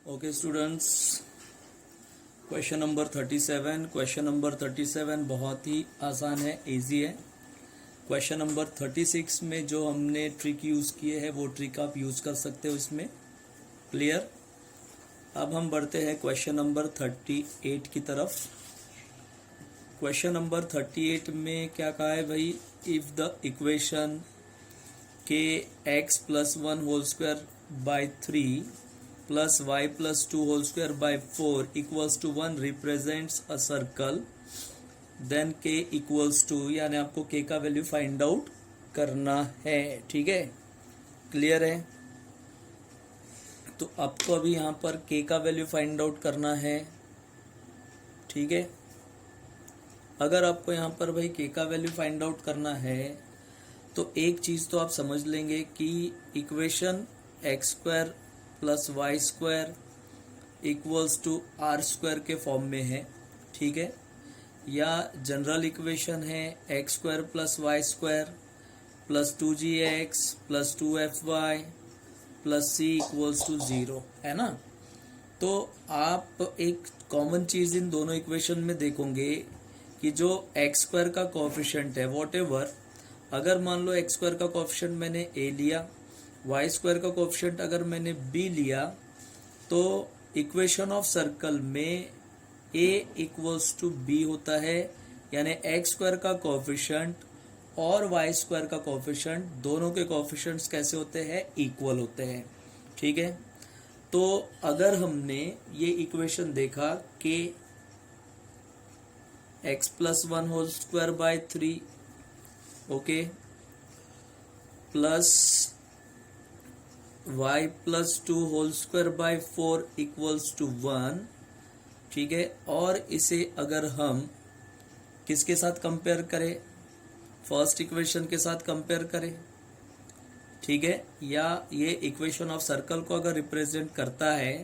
Okay students, question number 37। Question number 37 बहुत ही आसान है, इजी है। क्वेश्चन नंबर 36 में जो हमने ट्रिक यूज़ किए हैं वो ट्रिक आप यूज़ कर सकते हो इसमें। क्लियर। अब हम बढ़ते हैं क्वेश्चन नंबर 38 की तरफ। क्वेश्चन नंबर 38 में क्या कहा है भाई, इफ़ द इक्वेशन के x plus 1 whole square by 3 plus y plus 2 whole square by 4 equals to 1 represents a circle, then k equals to, यानी आपको k का वैल्यू फाइंड आउट करना है। ठीक है, क्लियर है। तो आपको अभी यहाँ पर k का वैल्यू फाइंड आउट करना है। ठीक है, अगर आपको यहाँ पर भाई k का वैल्यू फाइंड आउट करना है तो एक चीज़ तो आप समझ लेंगे कि equation x square plus y square equals to r square के फॉर्म में है। ठीक है, या जनरल इक्वेशन है x square plus y square plus 2gx plus 2fy plus c equals to 0 है ना। तो आप एक कॉमन चीज़ इन दोनों इक्वेशन में देखोगे कि जो एक्स स्क्वायर का कोएफिशिएंट है वॉट एवर, अगर मान लो एक्स स्क्वायर का कोएफिशिएंट मैंने a लिया, वाई स्क्वायर का कोएफिशिएंट अगर मैंने b लिया, तो इक्वेशन ऑफ सर्कल में a इक्वल्स टू b होता है, यानी एक्स स्क्वायर का कोएफिशिएंट और वाई स्क्वायर का कोएफिशिएंट दोनों के कोएफिशिएंट्स कैसे होते हैं, इक्वल होते हैं। ठीक है, तो अगर हमने ये इक्वेशन देखा कि x plus 1 whole square by 3 okay plus y plus 2 whole square by 4 equals to 1। ठीक है, और इसे अगर हम किसके साथ कंपेयर करें, फर्स्ट इक्वेशन के साथ कंपेयर करें। ठीक है, या ये इक्वेशन ऑफ सर्कल को अगर रिप्रेजेंट करता है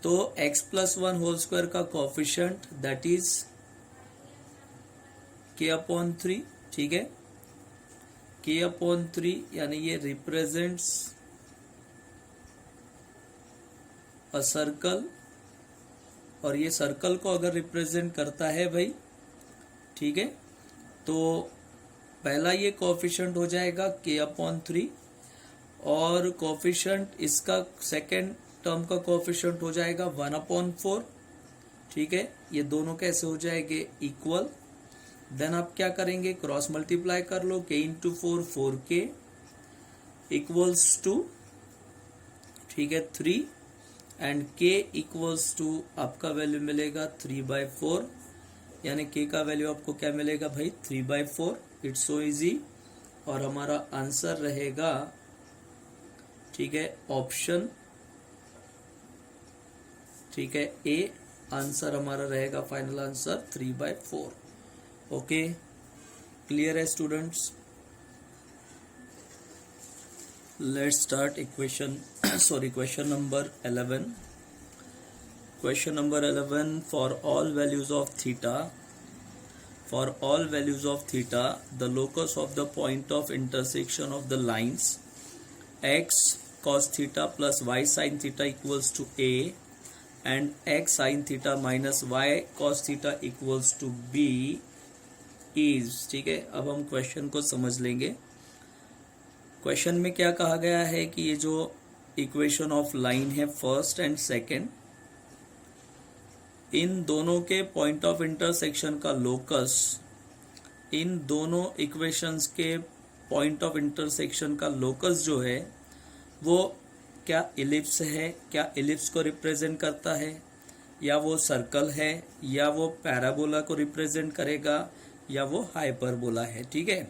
तो x प्लस 1 होल स्क्वायर का कोएफिशिएंट दैट इज k/3। ठीक है, k/3 यानी ये रिप्रेजेंट्स अ सर्कल, और ये सर्कल को अगर रिप्रेजेंट करता है भाई, ठीक है, तो पहला ये कोएफिशिएंट हो जाएगा k/3 और कोएफिशिएंट इसका सेकेंड टर्म का कोएफिशिएंट हो जाएगा 1/4। ठीक है, ये दोनों कैसे हो जाएंगे, इक्वल। देन आप क्या करेंगे, क्रॉस मल्टीप्लाई कर लो, k इंटू 4 इक्वल्स टू, ठीक है, 3 एंड k इक्वल्स टू आपका वैल्यू मिलेगा 3/4, यानी k का वैल्यू आपको क्या मिलेगा भाई, 3/4। इट्स सो इजी, और हमारा आंसर रहेगा, ठीक है, ऑप्शन, ठीक है, ए आंसर हमारा रहेगा, फाइनल आंसर 3/4। ओके, क्लियर है students. Let's start equation question number 11। Question number 11, for all values of theta the locus of the point of intersection of the lines x cos theta plus y sin theta equals to a and x sin theta minus y cos theta equals to b is. ठीक है, अब हम question को समझ लेंगे। Question में क्या कहा गया है कि ये जो इक्वेशन ऑफ लाइन है फर्स्ट एंड सेकंड, इन दोनों के पॉइंट ऑफ इंटरसेक्शन का लोकस, इन दोनों इक्वेशंस के पॉइंट ऑफ इंटरसेक्शन का लोकस जो है वो क्या इलिप्स है, क्या इलिप्स को रिप्रेजेंट करता है, या वो सर्कल है, या वो पैराबोला को रिप्रेजेंट करेगा, या वो हाइपरबोला है। ठीक है,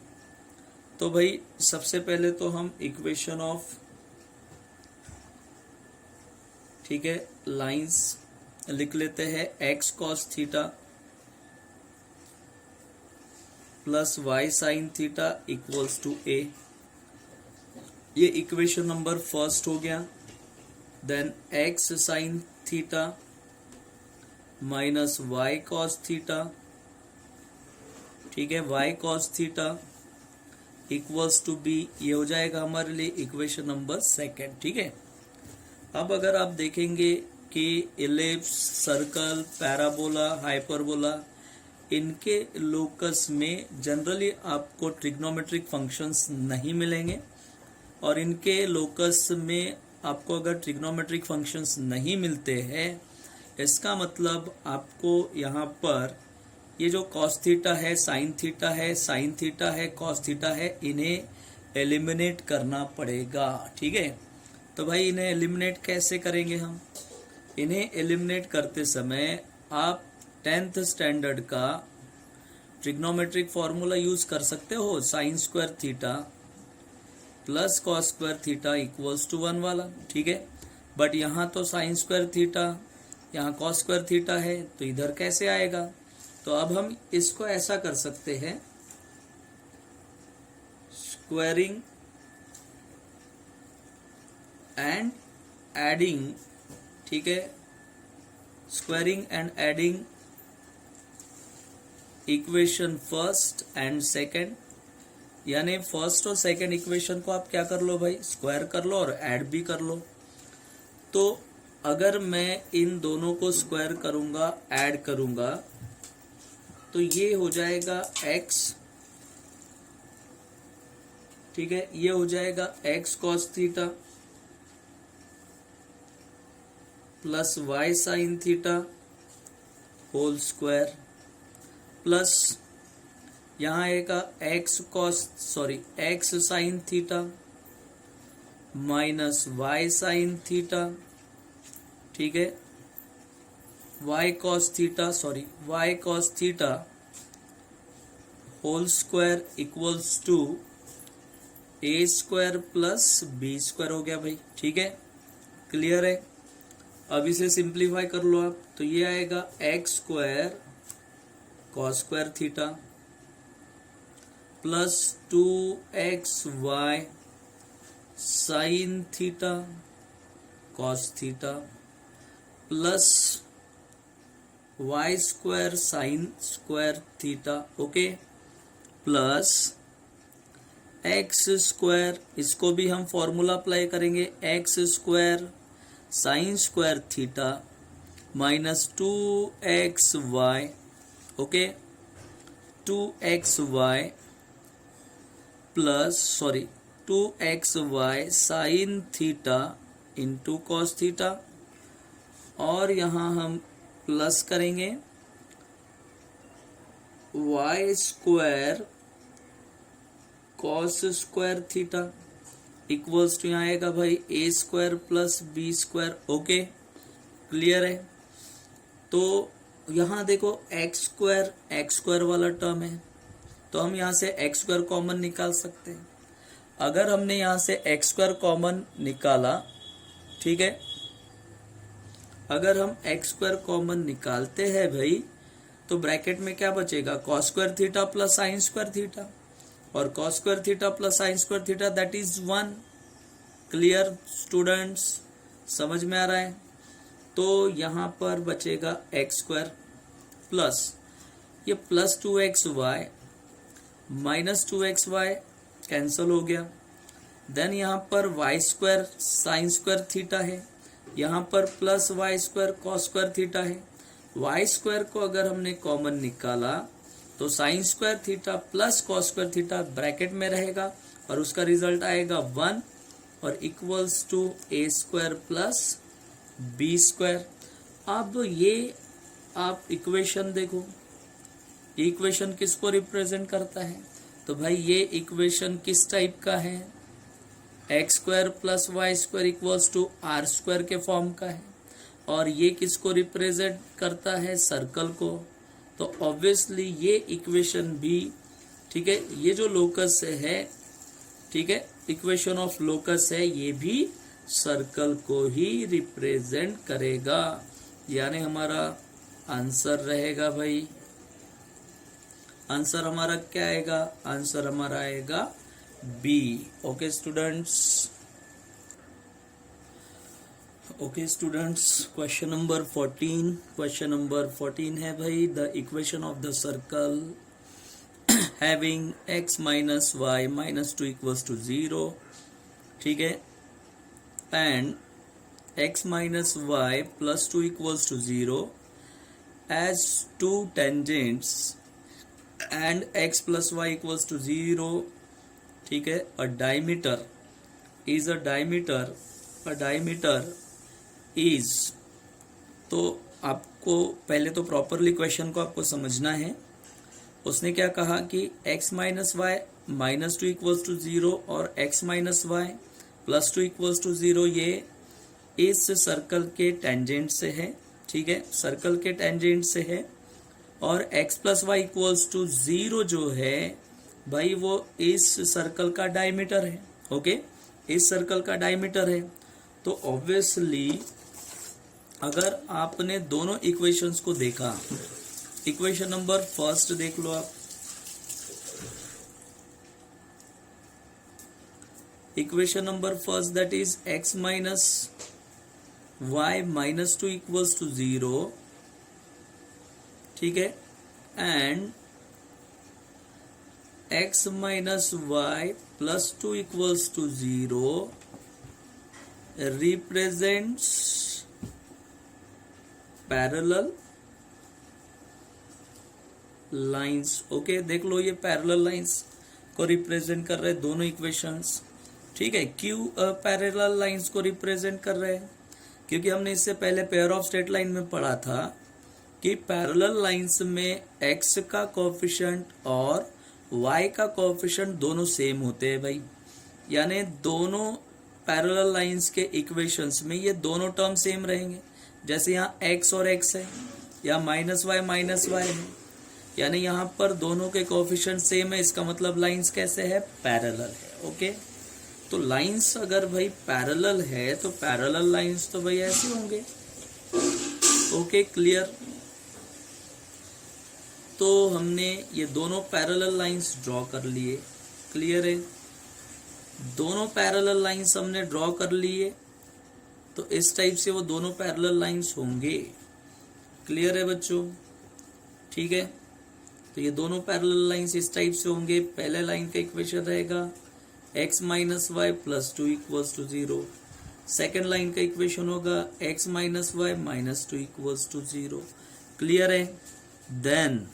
तो भाई सबसे पहले तो हम इक्वेशन ऑफ, ठीक है, लाइंस लिख लेते हैं, x cos theta plus y sin theta equals to a। ये इक्वेशन नंबर फर्स्ट हो गया। Then x sin theta minus y cos theta, ठीक है, y cos theta equals to b, ये हो जाएगा हमारे लिए इक्वेशन नंबर सेकेंड। ठीक है, अब अगर आप देखेंगे कि इलिप्स, सर्कल, पैराबोला, हाइपरबोला, इनके लोकस में जनरली आपको ट्रिग्नोमेट्रिक फंक्शंस नहीं मिलेंगे, और इनके लोकस में आपको अगर ट्रिग्नोमेट्रिक फंक्शंस नहीं मिलते हैं, इसका मतलब आपको यहाँ पर ये जो कॉस थीटा है, साइन थीटा है, साइन थीटा है, कॉस थीटा है, इन्हें एलिमिनेट करना पड़ेगा। ठीक है, तो भाई इन्हें एलिमिनेट कैसे करेंगे हम? इन्हें एलिमिनेट करते समय आप 10th स्टैंडर्ड का ट्रिग्नोमेट्रिक फॉर्मूला यूज कर सकते हो, sine square theta plus cos square theta equals to 1 वाला। ठीक है, बट यहाँ तो साइन स्क्वायर थीटा, यहाँ कॉस स्क्वायर थीटा है, तो इधर कैसे आएगा? तो अब हम इसको ऐसा कर सकते हैं, स्क्वायरिंग एंड एडिंग। ठीक है, squaring and adding equation first and second, यानी फर्स्ट और सेकंड इक्वेशन को आप क्या कर लो भाई, स्क्वायर कर लो और ऐड भी कर लो। तो अगर मैं इन दोनों को स्क्वायर करूंगा, ऐड करूंगा, तो ये हो जाएगा x, ठीक है, ये हो जाएगा x cos theta plus y sin theta whole square, plus यहाँ आएगा x sin theta minus y sin theta, ठीक है, y cos theta whole square equals to a square plus b square हो गया भाई। ठीक है, क्लियर है? अब इसे सिंप्लीफाई कर लो आप, तो ये आएगा x square cos square theta plus 2xy sin theta cos theta plus y square sine square theta, okay, plus x square, इसको भी हम फॉर्मूला अप्लाई करेंगे, x square sine square theta minus 2xy, okay, 2xy plus 2xy sine theta into cos theta, और यहाँ हम plus करेंगे y square cos square theta equals to, यहाँ आएगा भाई a square plus b square, okay, clear है? तो यहाँ देखो x स्क्वायर वाला टर्म है, तो हम यहाँ से x स्क्वायर कॉमन निकाल सकते हैं। अगर हमने यहाँ से x स्क्वायर कॉमन निकाला, ठीक है, अगर हम x स्क्वायर कॉमन निकालते हैं भाई, तो ब्रैकेट में क्या बचेगा, cos square theta plus sine square theta, और cos square theta plus sine square theta that is 1। Clear students, समझ में आ रहा है? तो यहाँ पर बचेगा x स्क्वायर प्लस ये plus 2xy minus 2xy cancel हो गया, देन यहाँ पर y square sine square theta है, यहाँ पर plus y square cos square theta है। y स्क्वायर को अगर हमने कॉमन निकाला तो sine square theta plus cos square theta bracket में रहेगा, और उसका रिजल्ट आएगा 1 और equals to a square plus b square. अब ये आप इक्वेशन देखो, ये इक्वेशन किसको रिप्रेजेंट करता है? तो भाई ये इक्वेशन किस टाइप का है? X square plus y square equals to r square के फॉर्म का है, और ये किसको रिप्रेजेंट करता है? सर्कल को। तो ऑब्वियसली ये इक्वेशन भी, ठीक है, ये जो लोकस है, ठीक है, इक्वेशन ऑफ लोकस है, ये भी सर्कल को ही रिप्रेजेंट करेगा, यानी हमारा आंसर रहेगा भाई, आंसर हमारा क्या आएगा? आंसर हमारा आएगा B. Okay students, okay students, question number 14, question number 14 है भाई, the equation of the circle having x minus y minus 2 equals to 0, ठीक है, and x minus y plus 2 equals to 0 as two tangents and x plus y equals to 0, ठीक है. A diameter is a diameter is, तो आपको पहले तो properly question को आपको समझना है. उसने क्या कहा कि x minus y minus 2 equals to 0 और x minus y plus 2 equals to 0 ये इस सर्कल के टेंजेंट से है, ठीक है, सर्कल के टेंजेंट से है. और x plus y equals to 0 जो है भाई वो इस सर्कल का डायमीटर है. ओके, इस सर्कल का डायमीटर है. तो ऑब्वियसली अगर आपने दोनों इक्वेशंस को देखा, इक्वेशन नंबर फर्स्ट देख लो आप. Equation number first that is x minus y minus 2 equals to 0, ठीक है, and x minus y plus 2 equals to 0 represents parallel lines. Okay, देख लो ये पैरेलल लाइंस को रिप्रेजेंट कर रहे हैं दोनों इक्वेशंस, ठीक है. क्यों पैरेलल लाइंस को रिप्रेजेंट कर रहे हैं? क्योंकि हमने इससे पहले पेयर ऑफ स्ट्रेट लाइन में पढ़ा था कि पैरेलल लाइंस में x का कोएफिशिएंट और y का कोएफिशिएंट दोनों सेम होते हैं भाई. यानी दोनों पैरेलल लाइंस के इक्वेशंस में ये दोनों टर्म सेम रहेंगे. जैसे यहाँ x और x है, या माइनस वाई है, यानी यहाँ पर दोनों के कोएफिशिएंट सेम है. इसका मतलब लाइंस कैसे है? पैरेलल है. ओके, तो लाइंस अगर भाई पैरेलल है तो पैरेलल लाइंस तो भाई ऐसे होंगे. Okay, clear. तो हमने ये दोनों पैरेलल लाइंस ड्रॉ कर लिए. क्लियर है? दोनों पैरेलल लाइंस हमने ड्रॉ कर लिए, तो इस टाइप से वो दोनों पैरेलल लाइंस होंगे. क्लियर है बच्चों? ठीक है, तो ये दोनों पैरेलल लाइंस इस टाइप से होंगे. पहले लाइन का इक्वेशन रहेगा x minus y plus 2 equals to 0. Second line का इक्वेशन होगा x minus y minus 2 equals to 0. Clear है? देन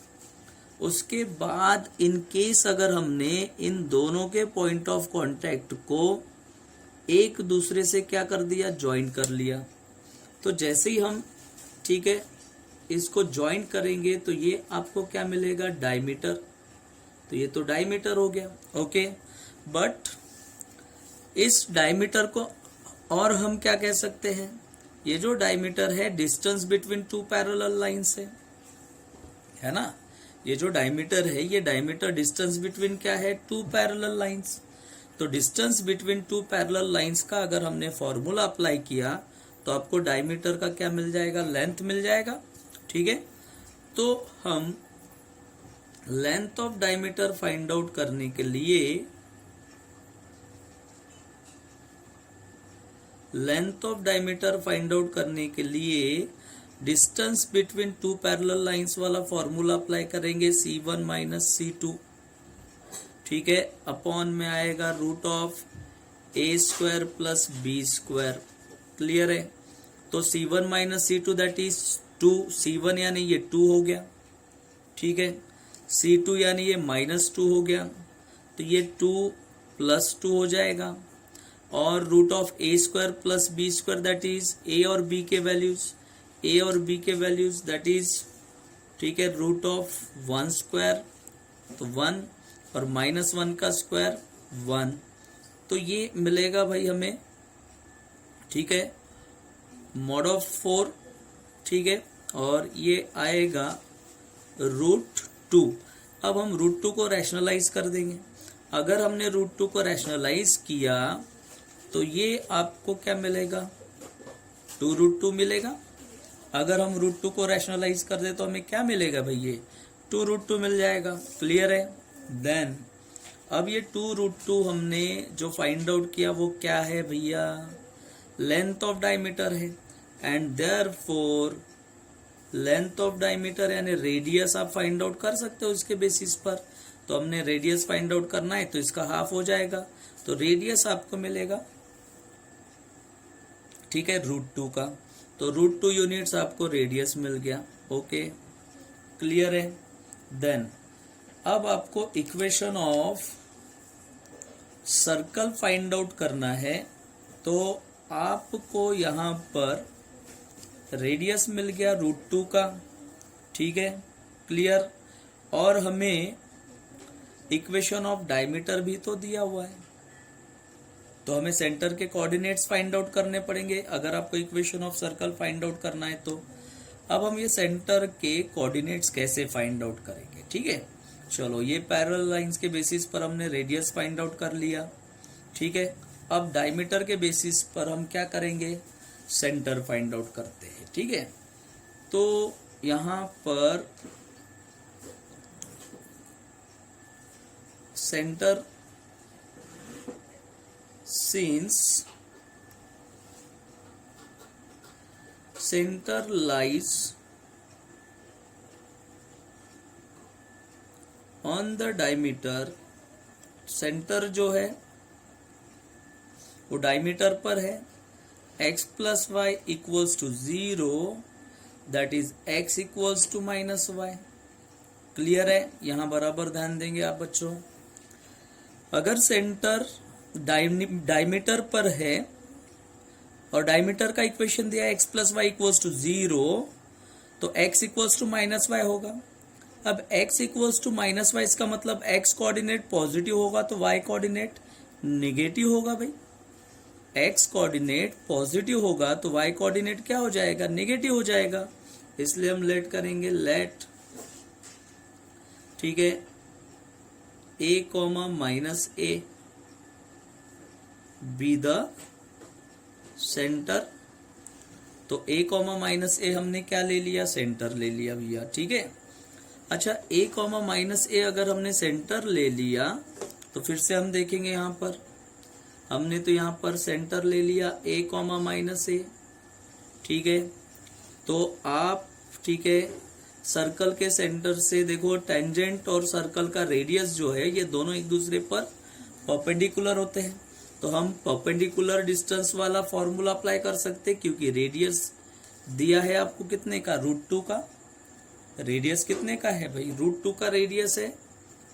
उसके बाद इन केस अगर हमने इन दोनों के पॉइंट ऑफ कांटेक्ट को एक दूसरे से क्या कर दिया? ज्वाइन कर लिया. तो जैसे ही हम, ठीक है, इसको ज्वाइन करेंगे तो ये आपको क्या मिलेगा? डायमीटर. तो ये तो डायमीटर हो गया. ओके, बट इस डायमीटर को और हम क्या कह सकते हैं? ये जो डायमीटर है distance between two parallel lines है ना. ये जो डायमीटर है ये डायमीटर डिस्टेंस बिटवीन क्या है? Two parallel lines. तो distance between two parallel lines का अगर हमने फॉर्मूला अप्लाई किया तो आपको डायमीटर का क्या मिल जाएगा? लेंथ मिल जाएगा. ठीक है, तो हम length of diameter find out करने के लिए distance between two parallel lines वाला फॉर्मूला अप्लाई करेंगे. C1 माइनस C2, ठीक है, अपॉन में आएगा root of a square plus b square. Clear है? तो C1 minus C2 that is 2. C1 यानी ये 2 हो गया, ठीक है. C2 यानी ये माइनस 2 हो गया, तो ये 2 प्लस 2 हो जाएगा. और root of a square plus b square that is a और b के वैल्यूज दैट इज, ठीक है, रूट ऑफ 1 स्क्वायर तो 1 और माइनस 1 का स्क्वायर 1. तो ये मिलेगा भाई हमें, ठीक है, मॉड ऑफ 4, ठीक है, और ये आएगा रूट 2. अब हम रूट 2 को रैशनलाइज कर देंगे. अगर हमने रूट 2 को रैशनलाइज किया तो ये आपको क्या मिलेगा? 2 रूट 2 मिलेगा. अगर हम रूट 2 को रैशनलाइज कर दे तो हमें क्या मिलेगा भाई? ये 2 रूट 2 मिल जाएगा. क्लियर है? देन अब ये 2 रूट 2 हमने जो फाइंड आउट किया वो क्या है भैया? लेंथ ऑफ डायमीटर है. And therefore length of diameter यानी रेडियस आप फाइंड आउट कर सकते हो इसके बेसिस पर. तो हमने रेडियस फाइंड आउट करना है तो इसका हाफ हो जाएगा. तो रेडियस आपको मिलेगा ठीक है, √2 का। तो √2 यूनिट्स आपको रेडियस मिल गया। ओके, क्लियर है। देन अब आपको equation of circle find out करना है। तो आपको यहां पर रेडियस मिल गया √2 का, ठीक है, क्लियर। और हमें इक्वेशन ऑफ डायमीटर भी तो दिया हुआ है, तो हमें सेंटर के कोऑर्डिनेट्स फाइंड आउट करने पड़ेंगे अगर आपको equation of circle find out करना है तो। अब हम ये सेंटर के कोऑर्डिनेट्स कैसे फाइंड आउट करेंगे, ठीक है। चलो, ये पैरेलल लाइंस के बेसिस पर हमने रेडियस फाइंड आउट कर लिया, ठीक है। अब डायमीटर के बेसिस पर हम क्या करेंगे, सेंटर फाइंड आउट करते हैं, ठीक है। तो यहां पर centre, since center lies on the diameter, centre जो है वो डायमीटर पर है, x plus y equals to 0, that is x equals to -y। Clear है, यहां बराबर ध्यान देंगे आप बच्चों। अगर सेंटर डायमीटर पर है और डायमीटर का इक्वेशन दिया है x plus y equals to 0, तो x इक्वल्स टू -y होगा। अब x इक्वल्स टू -y इसका मतलब x कोऑर्डिनेट पॉजिटिव होगा तो y कोऑर्डिनेट नेगेटिव होगा भाई। x कोऑर्डिनेट पॉजिटिव होगा तो y कोऑर्डिनेट क्या हो जाएगा, नेगेटिव हो जाएगा। इसलिए हम लेट करेंगे, लेट, ठीक है, a, -a be the centre. तो a, -a हमने क्या ले लिया, सेंटर ले लिया भैया, ठीक है। अच्छा, a, -a अगर हमने सेंटर ले लिया तो फिर से हम देखेंगे, यहां पर हमने तो यहां पर सेंटर ले लिया a, -a, ठीक है। तो आप, ठीक है, सर्कल के सेंटर से देखो, टेंजेंट और सर्कल का रेडियस जो है ये दोनों एक दूसरे पर परपेंडिकुलर होते हैं। तो हम परपेंडिकुलर डिस्टेंस वाला फॉर्मूला अप्लाई कर सकते हैं, क्योंकि रेडियस दिया है आपको कितने का, √2 का। रेडियस कितने का है भाई, √2 का रेडियस है,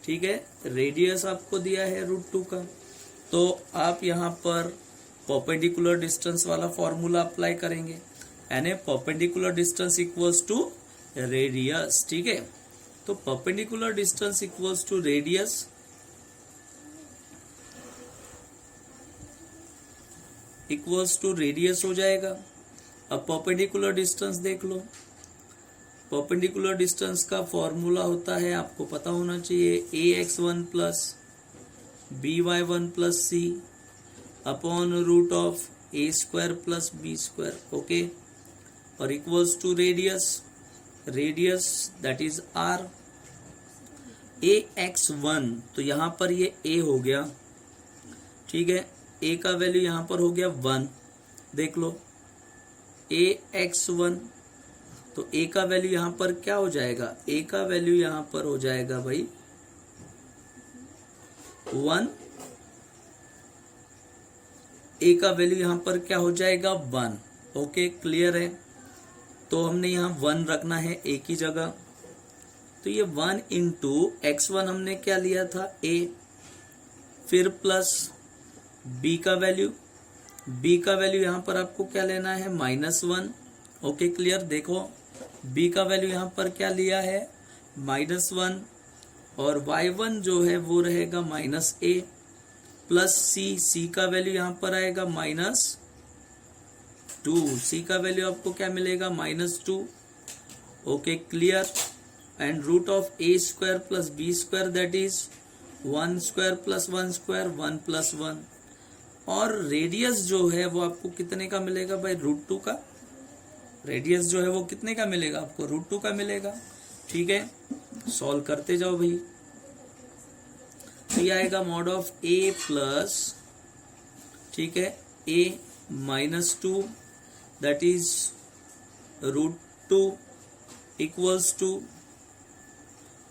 ठीक है। रेडियस आपको दिया है √2 का, तो आप यहां पर परपेंडिकुलर डिस्टेंस वाला फॉर्मूला अप्लाई करेंगे, यानी perpendicular distance equals to radius, ठीक है। तो perpendicular distance equals to radius, equals to radius हो जाएगा। अब परपेंडिकुलर डिस्टेंस देख लो, परपेंडिकुलर डिस्टेंस का फॉर्मूला होता है, आपको पता होना चाहिए, ax1 plus by1 plus c upon √a² plus b², okay. और equals to radius, radius that is r, ax1, तो यहां पर ये a हो गया, ठीक है। a का वैल्यू यहां पर हो गया 1, देख लो, ax1, तो a का वैल्यू यहां पर क्या हो जाएगा, a का वैल्यू यहां पर हो जाएगा भाई 1, a का वैल्यू यहां पर क्या हो जाएगा 1, ओके, क्लियर है। तो हमने यहां 1 रखना है a की जगह, तो ये 1 इंटू x1 हमने क्या लिया था, a, फिर प्लस b का वैल्यू यहां पर आपको क्या लेना है, -1, ओके, क्लियर। देखो, b का वैल्यू यहां पर क्या लिया है, -1, और y1 जो है वो रहेगा -a, प्लस c का वैल्यू यहां पर आएगा -2, c का वैल्यू आपको क्या मिलेगा, -2, okay, clear. And √a² plus b² that is 1² plus 1² 1 plus 1, और रेडियस जो है वो आपको कितने का मिलेगा भाई, √2 का। रेडियस जो है वो कितने का मिलेगा आपको, √2 का मिलेगा, ठीक है। सॉल्व करते जाओ भाई, तो ये आएगा मॉड ऑफ a प्लस, ठीक है, a -2 that is √2 equals to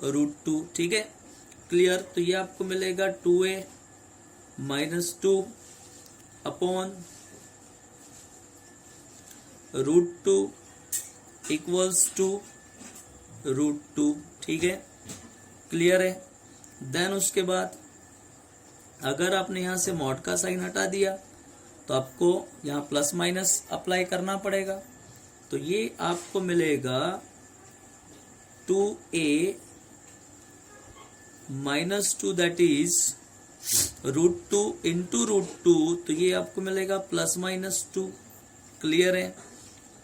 √2, ठीक है, क्लियर। तो ये आपको मिलेगा 2a -2 अपॉन √2 इक्वल्स टू √2। ठीक है, क्लियर है। देन उसके बाद अगर आपने यहां से मॉड का साइन हटा दिया तो आपको यहां प्लस माइनस अप्लाई करना पड़ेगा। तो ये आपको मिलेगा 2a minus 2 that is √2 into √2, तो ये आपको मिलेगा +-2। क्लियर है।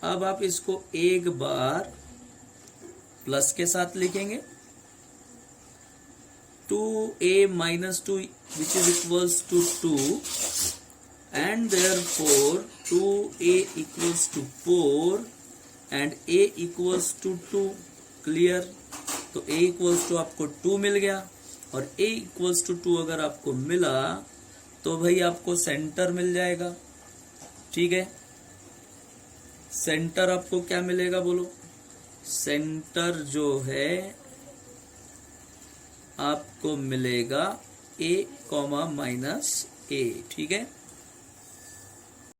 अब आप इसको एक बार प्लस के साथ लिखेंगे, 2a minus 2 which is equals to 2 and therefore 2a equals to 4 and a equals to 2। Clear. तो a equals to आपको 2 मिल गया और a equals to 2 अगर आपको मिला तो भाई आपको सेंटर मिल जाएगा। ठीक है, सेंटर आपको क्या मिलेगा बोलो? सेंटर जो है आपको मिलेगा a, -a। ठीक है।